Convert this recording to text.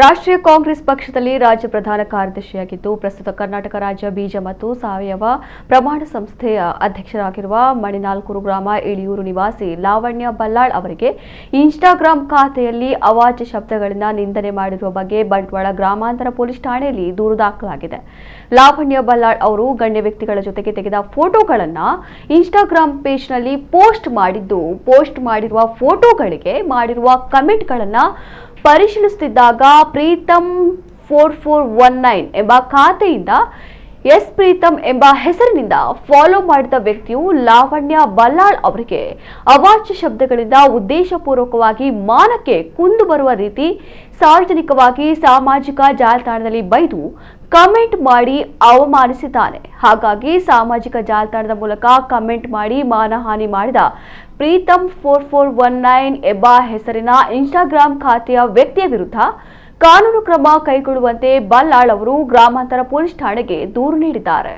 ರಾಷ್ಟ್ರೀಯ ಕಾಂಗ್ರೆಸ್ ಪಕ್ಷದಲ್ಲಿ ರಾಜ್ಯ ಪ್ರಧಾನ ಕಾರ್ಯದರ್ಶಿಯಾಗಿದ್ದು ಪ್ರಸ್ತುತ ಕರ್ನಾಟಕ ರಾಜ್ಯ ಬೀಜ ಮತ್ತು ಸಾವಯವ ಪ್ರಮಾಣ ಸಂಸ್ಥೆಯ ಅಧ್ಯಕ್ಷರಾಗಿರುವ ಮಣಿನಾಲ್ಕೂರು ಗ್ರಾಮ ಇಳಿಯೂರು ನಿವಾಸಿ ಲಾವಣ್ಯ ಬಲ್ಲಾಳ್ ಅವರಿಗೆ ಇನ್ಸ್ಟಾಗ್ರಾಂ ಖಾತೆಯಲ್ಲಿ ಅವಾಚ್ಯ ಶಬ್ದಗಳಿಂದ ನಿಂದನೆ ಮಾಡಿರುವ ಬಗ್ಗೆ ಬಂಟ್ವಾಳ ಗ್ರಾಮಾಂತರ ಪೊಲೀಸ್ ಠಾಣೆಯಲ್ಲಿ ದೂರು ದಾಖಲಾಗಿದೆ. ಲಾವಣ್ಯ ಬಲ್ಲಾಳ್ ಅವರು ಗಣ್ಯ ವ್ಯಕ್ತಿಗಳ ಜೊತೆಗೆ ತೆಗೆದ ಫೋಟೋಗಳನ್ನು ಇನ್ಸ್ಟಾಗ್ರಾಂ ಪೇಜ್ನಲ್ಲಿ ಪೋಸ್ಟ್ ಮಾಡಿರುವ ಫೋಟೋಗಳಿಗೆ ಮಾಡಿರುವ ಕಮೆಂಟ್ಗಳನ್ನು ಪರಿಶೀಲಿಸುತ್ತಿದ್ದಾಗ ಪ್ರೀತಮ್ 4419 ಎಂಬ ಖಾತೆಯಿಂದ ಎಸ್ ಪ್ರೀತಮ್ ಎಂಬ ಹೆಸರಿನಿಂದ ಫಾಲೋ ಮಾಡಿದ ವ್ಯಕ್ತಿಯು ಲಾವಣ್ಯ ಬಲ್ಲಾಳ್ ಅವರಿಗೆ ಅವಾಚ್ಯ ಶಬ್ದಗಳಿಂದ ಉದ್ದೇಶಪೂರ್ವಕವಾಗಿ ಮಾನಕ್ಕೆ ಕುಂದು ಬರುವ ರೀತಿ ಸಾರ್ವಜನಿಕವಾಗಿ ಸಾಮಾಜಿಕ ಜಾಲತಾಣದಲ್ಲಿ ಬೈದು ಕಮೆಂಟ್ ಮಾಡಿ ಅವಮಾನಿಸಿದ್ದಾನೆ. ಹಾಗಾಗಿ ಸಾಮಾಜಿಕ ಜಾಲತಾಣದ ಮೂಲಕ ಕಮೆಂಟ್ ಮಾಡಿ ಮಾನಹಾನಿ ಮಾಡಿದ ಪ್ರೀತಮ್ 4419 ಎಂಬ ಹೆಸರಿನ ಇನ್ಸ್ಟಾಗ್ರಾಂ ಖಾತೆಯ ವ್ಯಕ್ತಿಯ ವಿರುದ್ಧ ಕಾನೂನು ಕ್ರಮ ಕೈಗೊಳ್ಳುವಂತೆ ಬಲ್ಲಾಳ್ ಅವರು ಗ್ರಾಮಾಂತರ ಪೊಲೀಸ್ ಠಾಣೆಗೆ ದೂರು ನೀಡಿದ್ದಾರೆ.